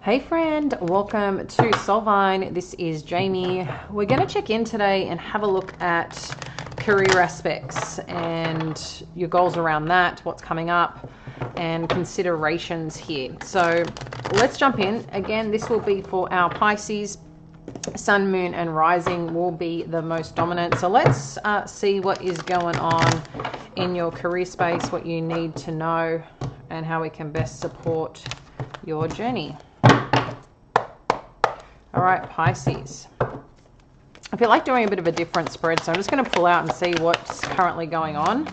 Hey friend, welcome to Soulvine. This is Jamie. We're going to check in today and have a look at career aspects and your goals around that, what's coming up, and considerations here. So let's jump in. Again, this will be for our Pisces. Sun, moon, and rising will be the most dominant. So let's see what is going on in your career space, what you need to know, and how we can best support your journey. All right, Pisces. I feel like doing a bit of a different spread, so I'm just going to pull out and see what's currently going on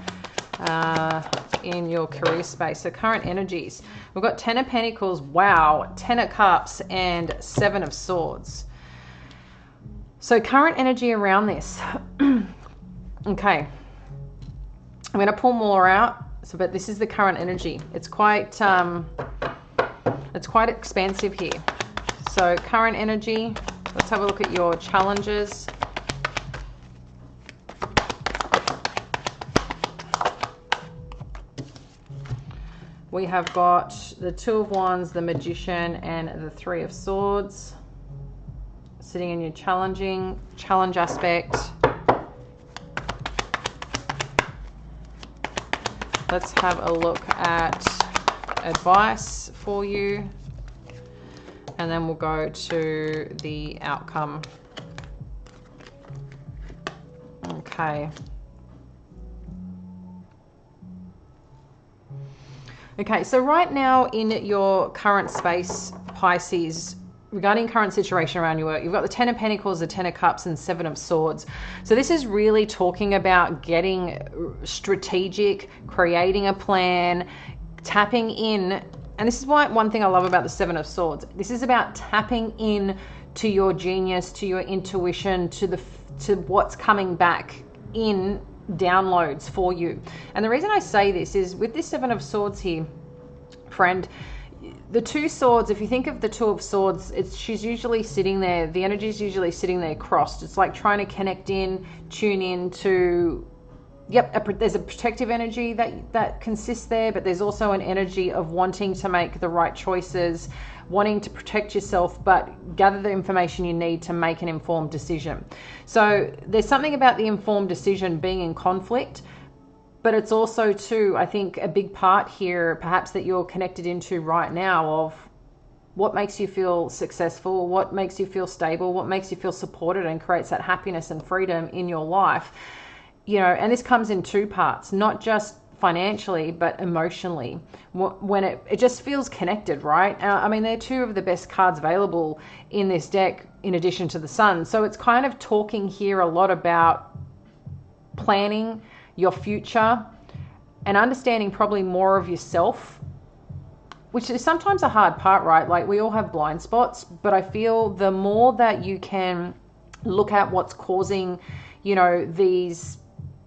in your career space. So current energies. We've got 10 of Pentacles, wow, 10 of Cups, and 7 of Swords. So current energy around this. Okay. I'm going to pull more out, but this is the current energy. It's quite expansive here. So current energy, let's have a look at your challenges. We have got the Two of Wands, the Magician, and the Three of Swords sitting in your challenge aspect. Let's have a look at advice for you. And then we'll go to the outcome. Okay. Okay, so right now in your current space, Pisces, regarding current situation around your work, you've got the 10 of Pentacles, the 10 of Cups, and 7 of Swords. So this is really talking about getting strategic, creating a plan, tapping in. And this is why one thing I love about the 7 of Swords. This is about tapping in to your genius, to your intuition, to what's coming back in downloads for you. And the reason I say this is with this 7 of Swords here, friend, the two swords, if you think of the Two of Swords, she's usually sitting there, the energy is usually sitting there crossed. It's like trying to connect in, tune in to, there's a protective energy that consists there, but there's also an energy of wanting to make the right choices, wanting to protect yourself, but gather the information you need to make an informed decision. So there's something about the informed decision being in conflict, but it's also too, I think, a big part here, perhaps that you're connected into right now, of what makes you feel successful, what makes you feel stable, what makes you feel supported and creates that happiness and freedom in your life. You know, and this comes in two parts, not just financially, but emotionally. When it just feels connected, right? I mean, they're two of the best cards available in this deck, in addition to the Sun. So it's kind of talking here a lot about planning your future and understanding probably more of yourself, which is sometimes a hard part, right? Like, we all have blind spots, but I feel the more that you can look at what's causing, you know, these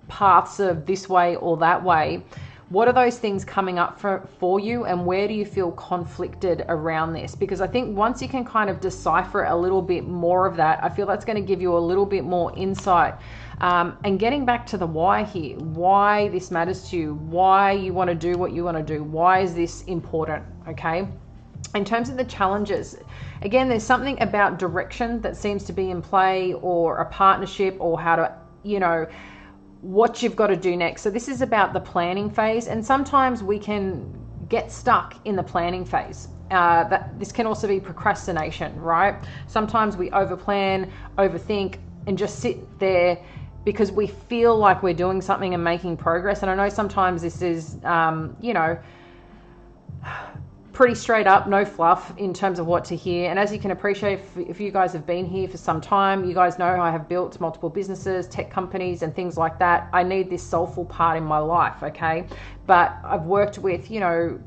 paths of this way or that way, what are those things coming up for you, and where do you feel conflicted around this? Because I think once you can kind of decipher a little bit more of that, I feel that's going to give you a little bit more insight. And getting back to the why here, why this matters to you, why you want to do what you want to do, why is this important, okay? In terms of the challenges, again, there's something about direction that seems to be in play, or a partnership, or how to, you know, what you've got to do next. So this is about the planning phase, and sometimes we can get stuck in the planning phase. This can also be procrastination, right? Sometimes we overplan, overthink, and just sit there because we feel like we're doing something and making progress. And I know sometimes this is, you know, pretty straight up, no fluff in terms of what to hear. And as you can appreciate, if you guys have been here for some time, you guys know I have built multiple businesses, tech companies, and things like that. I need this soulful part in my life, okay? But I've worked with, you know,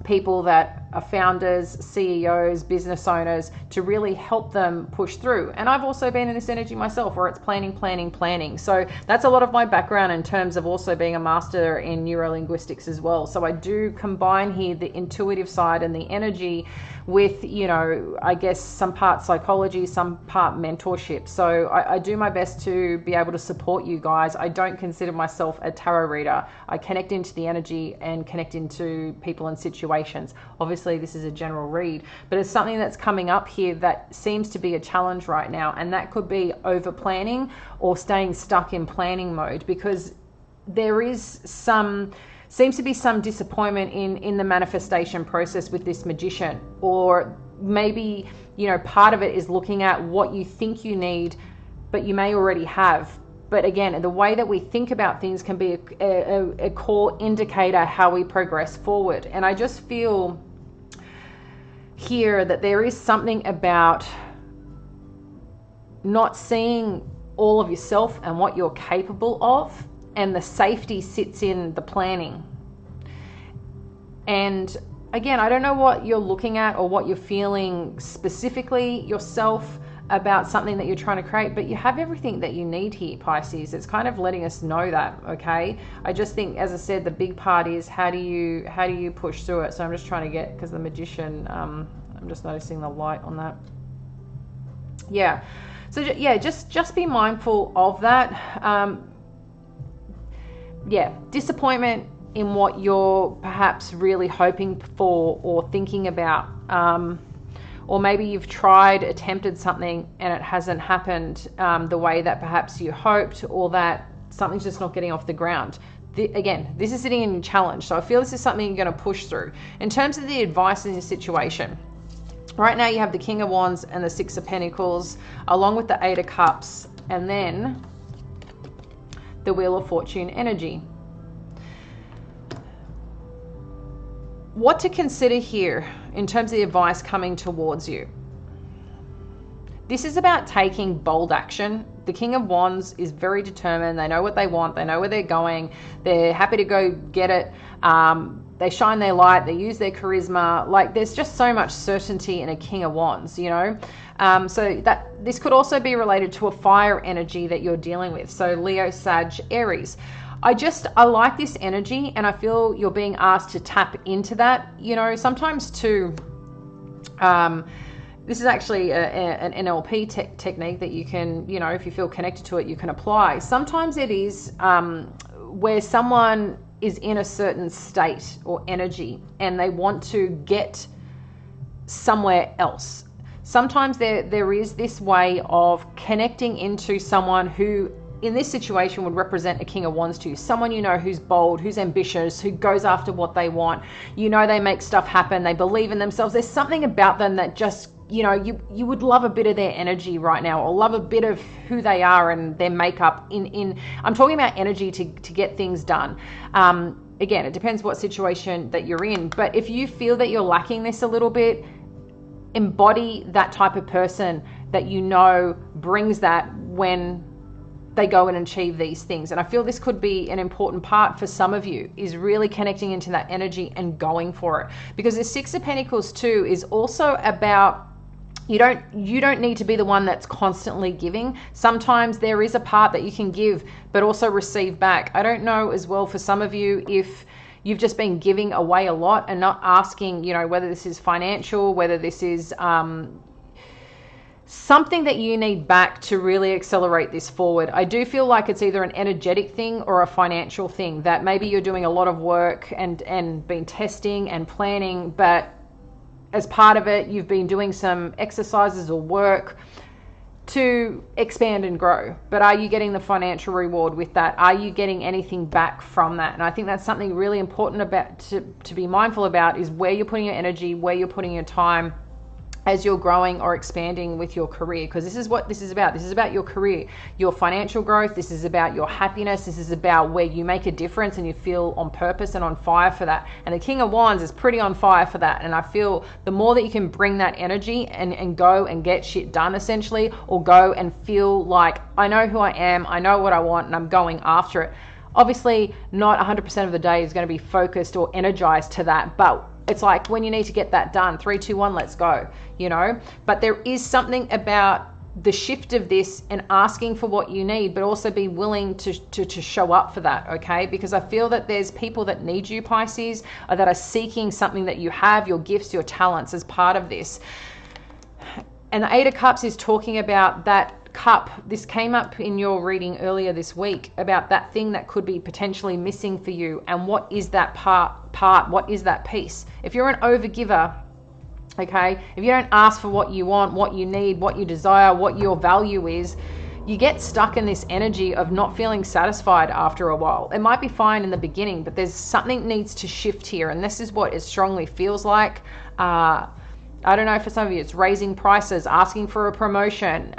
people that are founders, CEOs, business owners, to really help them push through. And I've also been in this energy myself, where it's planning. So that's a lot of my background in terms of also being a master in neurolinguistics as well. So I do combine here the intuitive side and the energy with, you know, I guess some part psychology, some part mentorship. So I do my best to be able to support you guys. I don't consider myself a tarot reader. I connect into the energy and connect into people and situations. Obviously, Obviously, this is a general read, but it's something that's coming up here that seems to be a challenge right now. And that could be over planning or staying stuck in planning mode, because there is seems to be some disappointment in the manifestation process with this Magician. Or maybe, you know, part of it is looking at what you think you need, but you may already have. But again, the way that we think about things can be a core indicator how we progress forward. And I just feel here that there is something about not seeing all of yourself and what you're capable of, and the safety sits in the planning. And again, I don't know what you're looking at or what you're feeling specifically yourself about something that you're trying to create, but you have everything that you need here, Pisces. It's kind of letting us know that, okay? I just think, as I said, the big part is how do you push through it? So I'm just trying to get, because the Magician, I'm just noticing the light on that. Yeah. So yeah, just be mindful of that. Yeah, disappointment in what you're perhaps really hoping for or thinking about. Or maybe you've attempted something and it hasn't happened the way that perhaps you hoped, or that something's just not getting off the ground. Again, this is sitting in a challenge. So I feel this is something you're going to push through. In terms of the advice in this situation, right now you have the King of Wands and the Six of Pentacles, along with the Eight of Cups, and then the Wheel of Fortune energy. What to consider here in terms of the advice coming towards you. This is about taking bold action. The King of Wands is very determined. They know what they want. They know where they're going. They're happy to go get it. They shine their light. They use their charisma. Like, there's just so much certainty in a King of Wands, you know. So that this could also be related to a fire energy that you're dealing with. So Leo, Sag, Aries. I like this energy, and I feel you're being asked to tap into that. You know, sometimes too, this is actually an NLP technique that you can, you know, if you feel connected to it, you can apply. Sometimes it is where someone is in a certain state or energy and they want to get somewhere else. Sometimes there is this way of connecting into someone who, in this situation, would represent a King of Wands to you. Someone you know who's bold, who's ambitious, who goes after what they want. You know, they make stuff happen. They believe in themselves. There's something about them that just, you know, you would love a bit of their energy right now, or love a bit of who they are and their makeup. I'm talking about energy to get things done. Again, it depends what situation that you're in. But if you feel that you're lacking this a little bit, embody that type of person that you know brings that when they go and achieve these things. And I feel this could be an important part for some of you, is really connecting into that energy and going for it. Because the Six of Pentacles too is also about, you don't need to be the one that's constantly giving. Sometimes there is a part that you can give but also receive back. I don't know as well for some of you if you've just been giving away a lot and not asking, you know, whether this is financial, whether this is something that you need back to really accelerate this forward. I do feel like it's either an energetic thing or a financial thing, that maybe you're doing a lot of work and been testing and planning, but as part of it, you've been doing some exercises or work to expand and grow. But are you getting the financial reward with that? Are you getting anything back from that? And I think that's something really important about to be mindful about, is where you're putting your energy, where you're putting your time as you're growing or expanding with your career. Because this is what this is about. This is about your career, your financial growth. This is about your happiness. This is about where you make a difference and you feel on purpose and on fire for that. And the King of Wands is pretty on fire for that. And I feel the more that you can bring that energy and go and get shit done, essentially, or go and feel like, I know who I am, I know what I want, and I'm going after it. Obviously, not 100% of the day is going to be focused or energized to that, but it's like when you need to get that done, 3, 2, 1, let's go, you know. But there is something about the shift of this and asking for what you need, but also be willing to show up for that, okay? Because I feel that there's people that need you, Pisces, or that are seeking something that you have, your gifts, your talents, as part of this. And the Eight of Cups is talking about that cup, this came up in your reading earlier this week about that thing that could be potentially missing for you. And what is that part? What is that piece? If you're an overgiver, okay, if you don't ask for what you want, what you need, what you desire, what your value is, you get stuck in this energy of not feeling satisfied after a while. It might be fine in the beginning, but there's something needs to shift here. And this is what it strongly feels like. I don't know, for some of you, it's raising prices, asking for a promotion,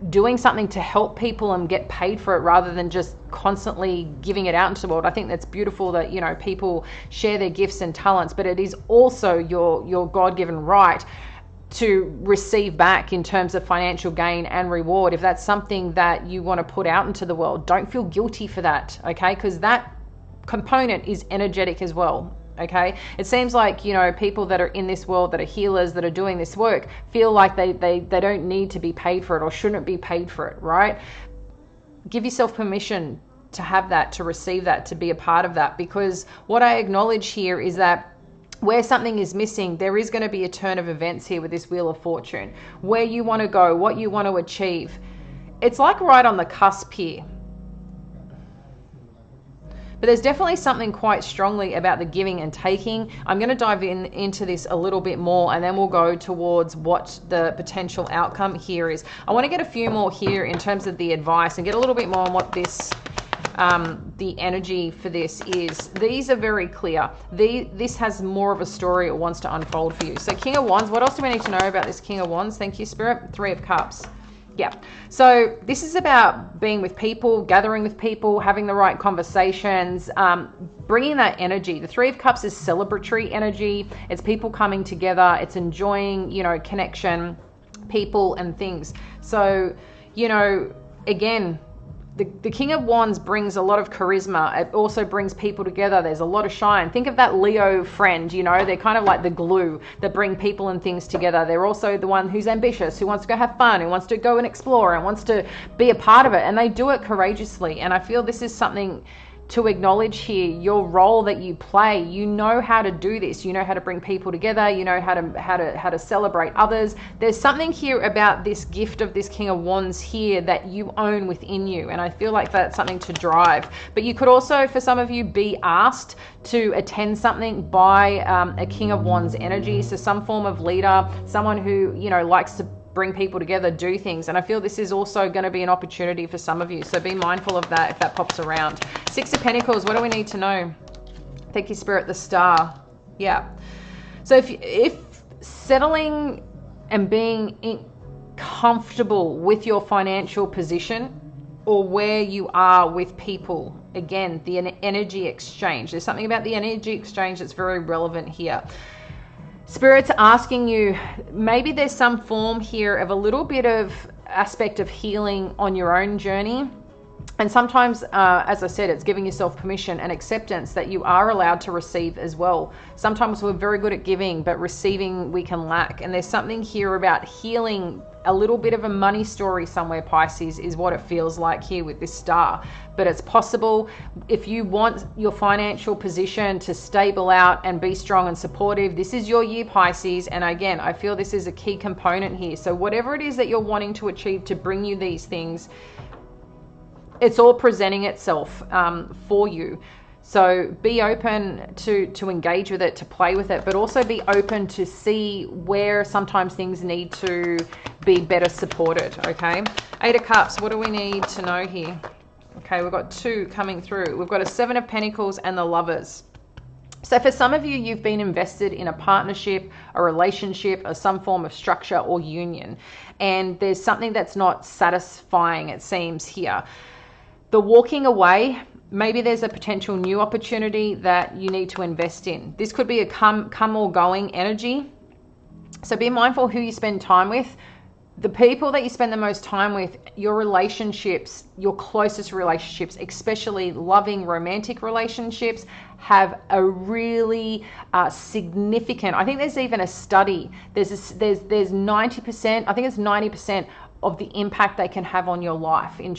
doing something to help people and get paid for it rather than just constantly giving it out into the world. I think that's beautiful that, you know, people share their gifts and talents, but it is also your God-given right to receive back in terms of financial gain and reward. If that's something that you want to put out into the world, don't feel guilty for that, okay? Because that component is energetic as well. Okay, it seems like, you know, people that are in this world, that are healers, that are doing this work, feel like they don't need to be paid for it or shouldn't be paid for it, right? Give yourself permission to have that, to receive that, to be a part of that, because what I acknowledge here is that where something is missing, there is going to be a turn of events here with this Wheel of Fortune. Where you want to go, what you want to achieve, it's like right on the cusp here. But there's definitely something quite strongly about the giving and taking. I'm going to dive into this a little bit more, and then we'll go towards what the potential outcome here is. I want to get a few more here in terms of the advice and get a little bit more on what this, the energy for this is. These are very clear. This has more of a story it wants to unfold for you. So King of Wands, what else do we need to know about this King of Wands? Thank you, Spirit. Three of Cups. Yeah, so this is about being with people, gathering with people, having the right conversations, bringing that energy. The Three of Cups is celebratory energy. It's people coming together. It's enjoying, you know, connection, people and things. So, you know, again, the King of Wands brings a lot of charisma. It also brings people together. There's a lot of shine. Think of that Leo friend, you know, they're kind of like the glue that bring people and things together. They're also the one who's ambitious, who wants to go have fun, who wants to go and explore and wants to be a part of it. And they do it courageously. And I feel this is something to acknowledge here, your role that you play. You know how to do this. You know how to bring people together. You know how to celebrate others. There's something here about this gift of this King of Wands here that you own within you, and I feel like that's something to drive. But you could also, for some of you, be asked to attend something by a King of Wands energy. So some form of leader, someone who, you know, likes to bring people together, do things. And I feel this is also going to be an opportunity for some of you. So be mindful of that if that pops around. Six of Pentacles, what do we need to know? Thank you, Spirit, the Star. Yeah. So if settling and being comfortable with your financial position or where you are with people, again, the energy exchange. There's something about the energy exchange that's very relevant here. Spirit's asking you, maybe there's some form here of a little bit of aspect of healing on your own journey. And sometimes, as I said, it's giving yourself permission and acceptance that you are allowed to receive as well. Sometimes we're very good at giving, but receiving we can lack. And there's something here about healing. A little bit of a money story somewhere, Pisces, is what it feels like here with this Star. But it's possible if you want your financial position to stable out and be strong and supportive. This is your year, Pisces. And again, I feel this is a key component here. So whatever it is that you're wanting to achieve to bring you these things, it's all presenting itself for you. So be open to engage with it, to play with it, but also be open to see where sometimes things need to be better supported, okay? Eight of Cups, what do we need to know here? Okay, we've got two coming through. We've got a Seven of Pentacles and the Lovers. So for some of you, you've been invested in a partnership, a relationship, or some form of structure or union. And there's something that's not satisfying, it seems here. The walking away, maybe there's a potential new opportunity that you need to invest in. This could be a come or going energy. So be mindful who you spend time with. The people that you spend the most time with, your relationships, your closest relationships, especially loving romantic relationships, have a really significant, I think there's even a study, there's 90%, I think it's 90% the impact they can have on your life in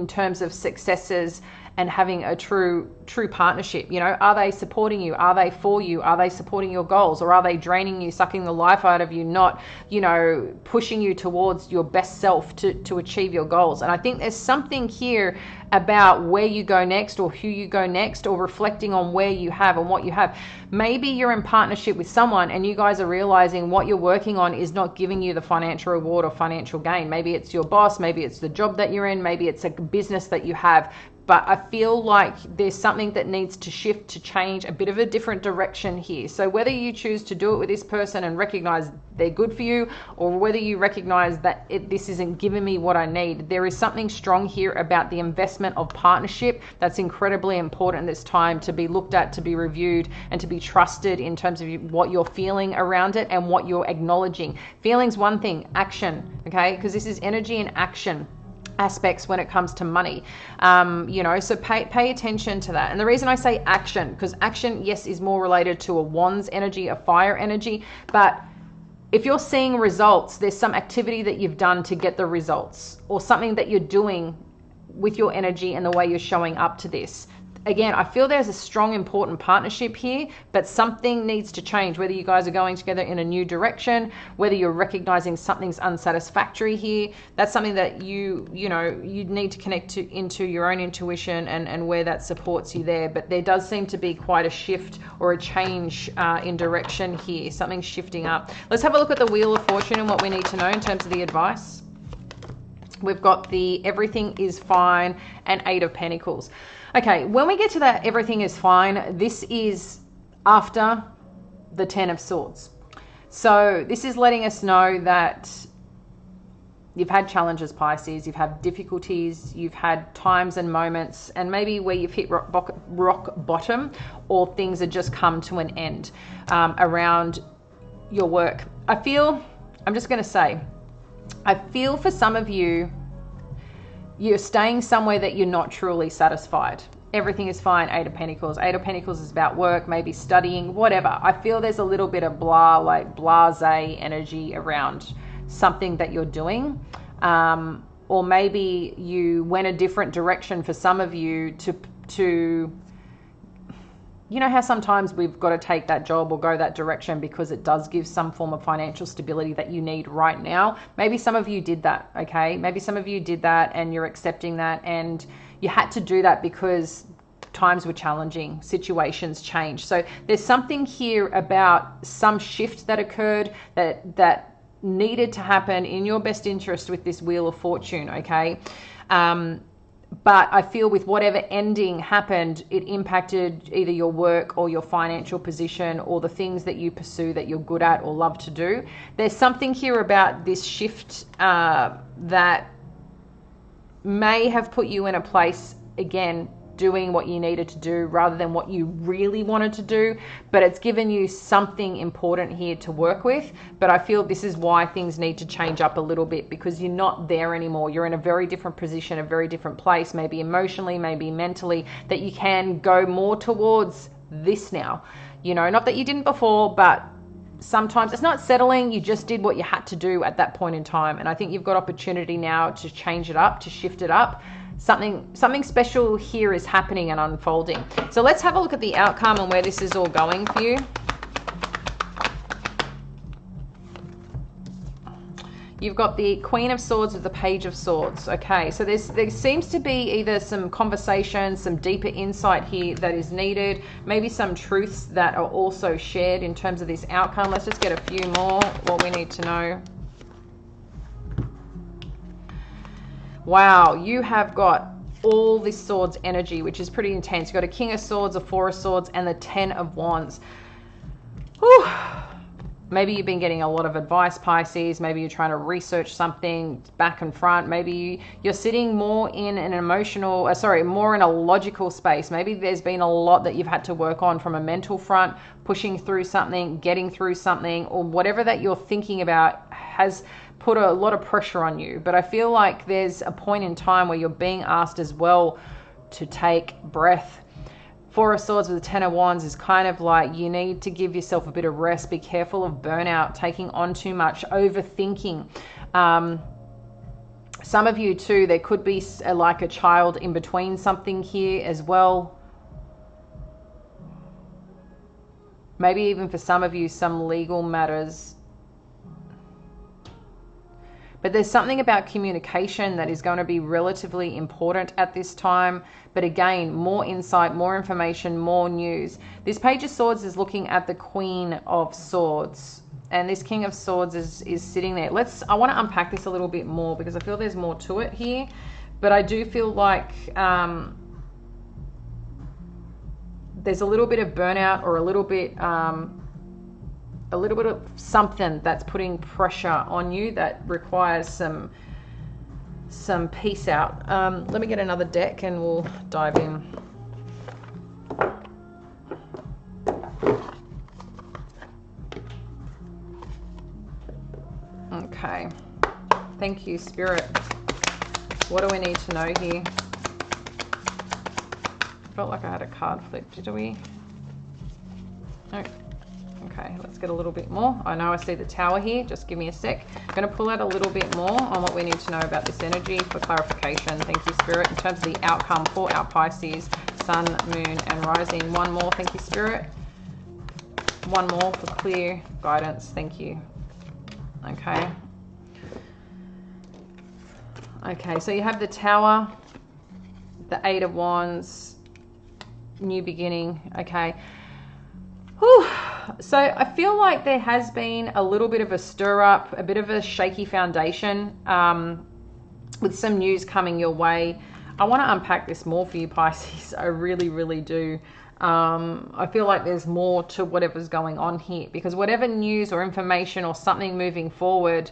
terms of successes and having a true partnership. You know, are they supporting you? Are they for you? Are they supporting your goals? Or are they draining you, sucking the life out of you, not, you know, pushing you towards your best self to achieve your goals? And I think there's something here about where you go next, or who you go next, or reflecting on where you have and what you have. Maybe you're in partnership with someone and you guys are realizing what you're working on is not giving you the financial reward or financial gain. Maybe it's your boss, maybe it's the job that you're in, maybe it's a business that you have. But I feel like there's something that needs to shift, to change, a bit of a different direction here. So whether you choose to do it with this person and recognize they're good for you, or whether you recognize that this isn't giving me what I need, there is something strong here about the investment of partnership that's incredibly important this time, to be looked at, to be reviewed, and to be trusted in terms of what you're feeling around it and what you're acknowledging. Feeling's one thing, action, okay? Because this is energy and action aspects when it comes to money, you know, so pay attention to that. And the reason I say action, because action, yes, is more related to a wands energy, a fire energy, but if you're seeing results, there's some activity that you've done to get the results, or something that you're doing with your energy and the way you're showing up to this. Again, I feel there's a strong, important partnership here, but something needs to change, whether you guys are going together in a new direction, whether you're recognizing something's unsatisfactory here. That's something that you need to connect into your own intuition and where that supports you there. But there does seem to be quite a shift or a change in direction here, something shifting up. Let's have a look at the Wheel of Fortune and what we need to know in terms of the advice. We've got the everything is fine and 8 of Pentacles. Okay, when we get to that everything is fine, this is after the 10 of Swords. So this is letting us know that you've had challenges, Pisces, you've had difficulties, you've had times and moments, and maybe where you've hit rock bottom, or things have just come to an end around your work. I'm just going to say, I feel for some of you, you're staying somewhere that you're not truly satisfied. Everything is fine, 8 of Pentacles. 8 of Pentacles is about work, maybe studying, whatever. I feel there's a little bit of blasé energy around something that you're doing. Or maybe you went a different direction for some of you to you know how sometimes we've got to take that job or go that direction because it does give some form of financial stability that you need right now. Maybe some of you did that, okay? Maybe some of you did that and you're accepting that, and you had to do that because times were challenging, situations changed. So there's something here about some shift that occurred that needed to happen in your best interest with this Wheel of Fortune, okay? But I feel with whatever ending happened, it impacted either your work or your financial position or the things that you pursue that you're good at or love to do. There's something here about this shift that may have put you in a place, again, doing what you needed to do rather than what you really wanted to do, but it's given you something important here to work with. But I feel this is why things need to change up a little bit, because you're not there anymore. You're in a very different position, a very different place, maybe emotionally, maybe mentally, that you can go more towards this now. You know, not that you didn't before, but sometimes it's not settling. You just did what you had to do at that point in time. And I think you've got opportunity now to change it up, to shift it up. Something special here is happening and unfolding. So let's have a look at the outcome and where this is all going for you. You've got the Queen of Swords with the Page of Swords. Okay, so there seems to be either some conversation, some deeper insight here that is needed, maybe some truths that are also shared in terms of this outcome. Let's just get a few more, what we need to know. Wow, you have got all this Swords energy, which is pretty intense. You've got a King of Swords, a Four of Swords, and the 10 of Wands. Whew. Maybe you've been getting a lot of advice, Pisces. Maybe you're trying to research something back and front. Maybe you're sitting more in an emotional, more in a logical space. Maybe there's been a lot that you've had to work on from a mental front, pushing through something, getting through something, or whatever that you're thinking about has put a lot of pressure on you. But I feel like there's a point in time where you're being asked as well to take breath. Four of Swords with the 10 of Wands is kind of like you need to give yourself a bit of rest. Be careful of burnout, taking on too much, overthinking. Some of you too, there could be like a child in between something here as well. Maybe even for some of you, some legal matters. But there's something about communication that is going to be relatively important at this time. But again, more insight, more information, more news. This Page of Swords is looking at the Queen of Swords. And this King of Swords is sitting there. I want to unpack this a little bit more because I feel there's more to it here. But I do feel like there's a little bit of burnout or a little bit of something that's putting pressure on you that requires some peace out. Let me get another deck and we'll dive in. Okay. Thank you, Spirit. What do we need to know here? Felt like I had a card flipped, did we? No. Okay, let's get a little bit more. I know I see the Tower here. Just give me a sec. I'm going to pull out a little bit more on what we need to know about this energy for clarification. Thank you, Spirit. In terms of the outcome for our Pisces, Sun, Moon, and Rising. One more. Thank you, Spirit. One more for clear guidance. Thank you. Okay. Okay, so you have the Tower, the Eight of Wands, new beginning. Okay. Whew. So I feel like there has been a little bit of a stir up, a bit of a shaky foundation with some news coming your way. I want to unpack this more for you, Pisces. I really, really do. I feel like there's more to whatever's going on here because whatever news or information or something moving forward,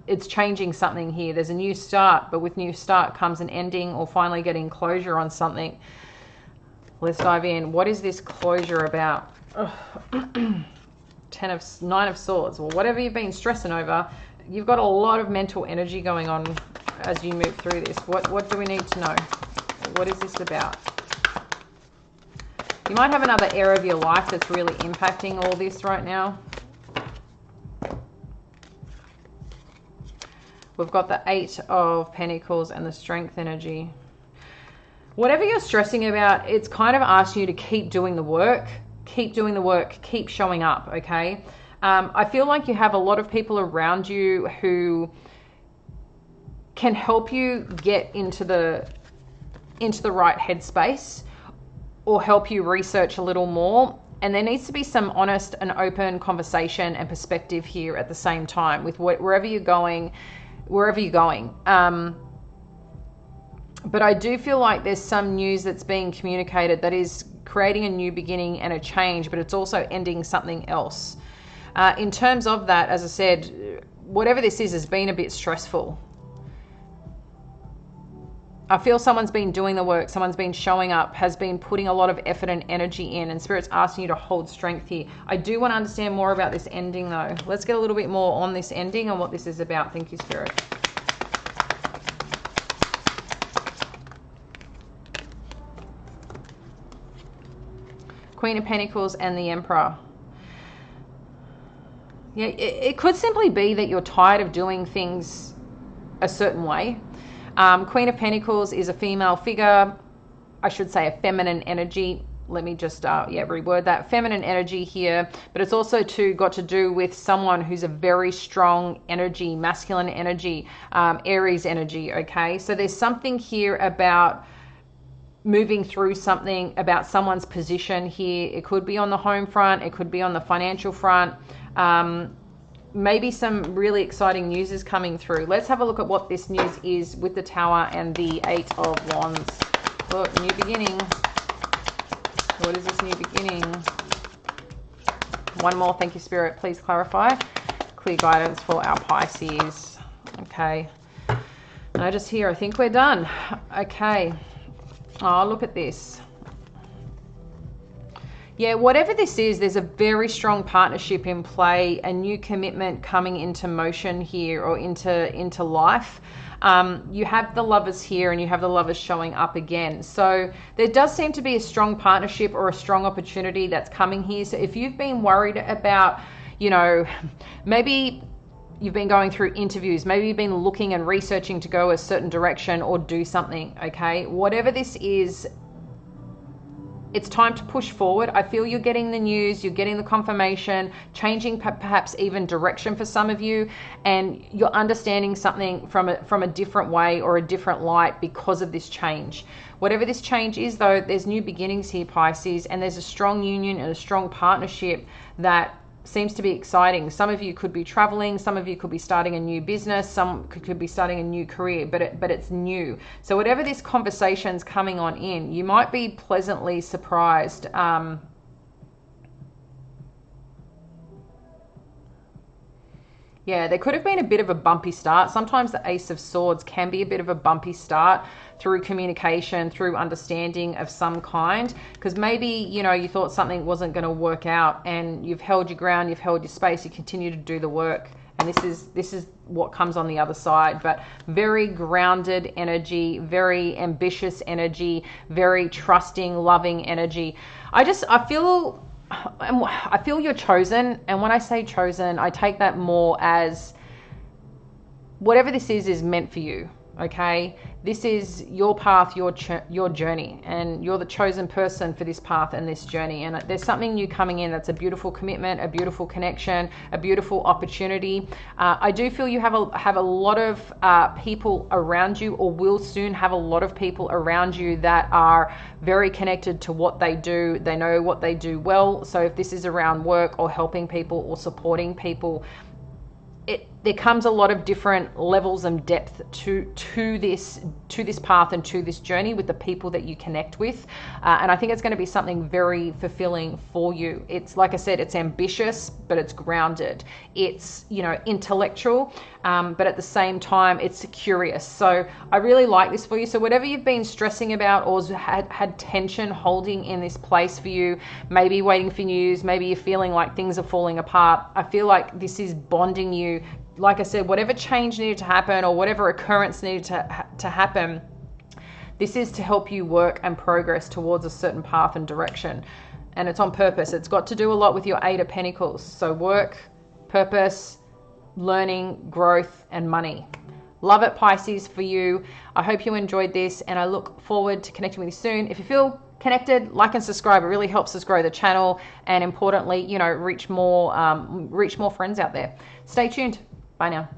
it's changing something here. There's a new start, but with new start comes an ending or finally getting closure on something. Let's dive in. What is this closure about? Nine of Swords. Well, whatever you've been stressing over, you've got a lot of mental energy going on as you move through this. What do we need to know? What is this about? You might have another area of your life that's really impacting all this right now. We've got the Eight of Pentacles and the Strength energy. Whatever you're stressing about, it's kind of asking you to keep doing the work. Keep doing the work. Keep showing up, okay? I feel like you have a lot of people around you who can help you get into the right headspace or help you research a little more. And there needs to be some honest and open conversation and perspective here at the same time with wherever you're going. But I do feel like there's some news that's being communicated that is creating a new beginning and a change, but it's also ending something else. In terms of that, as I said, whatever this is has been a bit stressful. I feel someone's been doing the work, someone's been showing up, has been putting a lot of effort and energy in, and Spirit's asking you to hold strength here. I do want to understand more about this ending though. Let's get a little bit more on this ending and what this is about. Thank you, Spirit. Queen of Pentacles and the Emperor. Yeah, it could simply be that you're tired of doing things a certain way. Queen of Pentacles is a female figure. I should say a feminine energy. Let me just reword that. Feminine energy here, but it's also got to do with someone who's a very strong energy, masculine energy, Aries energy, okay? So there's something here about moving through something, about someone's position here. It could be on the home front, it could be on the financial front. Maybe some really exciting news is coming through. Let's have a look at what this news is with the Tower and the Eight of Wands. Look, new beginning. What is this new beginning? One more. Thank you, Spirit. Please clarify. Clear guidance for our Pisces. Okay. And I just hear, I think we're done. Okay. Oh, look at this. Yeah, whatever this is, there's a very strong partnership in play, a new commitment coming into motion here or into life. You have the Lovers here and you have the Lovers showing up again. So there does seem to be a strong partnership or a strong opportunity that's coming here. So if you've been worried about, maybe you've been going through interviews. Maybe you've been looking and researching to go a certain direction or do something, okay? Whatever this is, it's time to push forward. I feel you're getting the news, you're getting the confirmation, changing perhaps even direction for some of you, and you're understanding something from a different way or a different light because of this change. Whatever this change is, though, there's new beginnings here, Pisces, and there's a strong union and a strong partnership that seems to be exciting. Some of you could be traveling, some of you could be starting a new business, some could be starting a new career, but it's new. So whatever this conversation's coming on in, you might be pleasantly surprised. Yeah, there could have been a bit of a bumpy start. Sometimes the Ace of Swords can be a bit of a bumpy start through communication, through understanding of some kind, because maybe, you know, you thought something wasn't going to work out and you've held your ground, you've held your space, you continue to do the work. And this is what comes on the other side. But very grounded energy, very ambitious energy, very trusting, loving energy. I feel you're chosen, and when I say chosen, I take that more as whatever this is meant for you, okay? This is your path, your journey, and you're the chosen person for this path and this journey. And there's something new coming in that's a beautiful commitment, a beautiful connection, a beautiful opportunity. I do feel you have a lot of people around you, or will soon have a lot of people around you that are very connected to what they do. They know what they do well. So if this is around work or helping people or supporting people, there comes a lot of different levels and depth to this path and to this journey with the people that you connect with, and I think it's going to be something very fulfilling for you. It's, like I said, it's ambitious, but it's grounded. It's, you know, intellectual, but at the same time it's curious. So I really like this for you. So whatever you've been stressing about or had tension holding in this place for you, maybe waiting for news, maybe you're feeling like things are falling apart, I feel like this is bonding you. Like I said, whatever change needed to happen or whatever occurrence needed to happen, this is to help you work and progress towards a certain path and direction. And it's on purpose. It's got to do a lot with your Eight of Pentacles. So work, purpose, learning, growth, and money. Love it, Pisces, for you. I hope you enjoyed this, and I look forward to connecting with you soon. If you feel connected, like and subscribe. It really helps us grow the channel, and importantly, you know, reach more friends out there. Stay tuned. Bye now.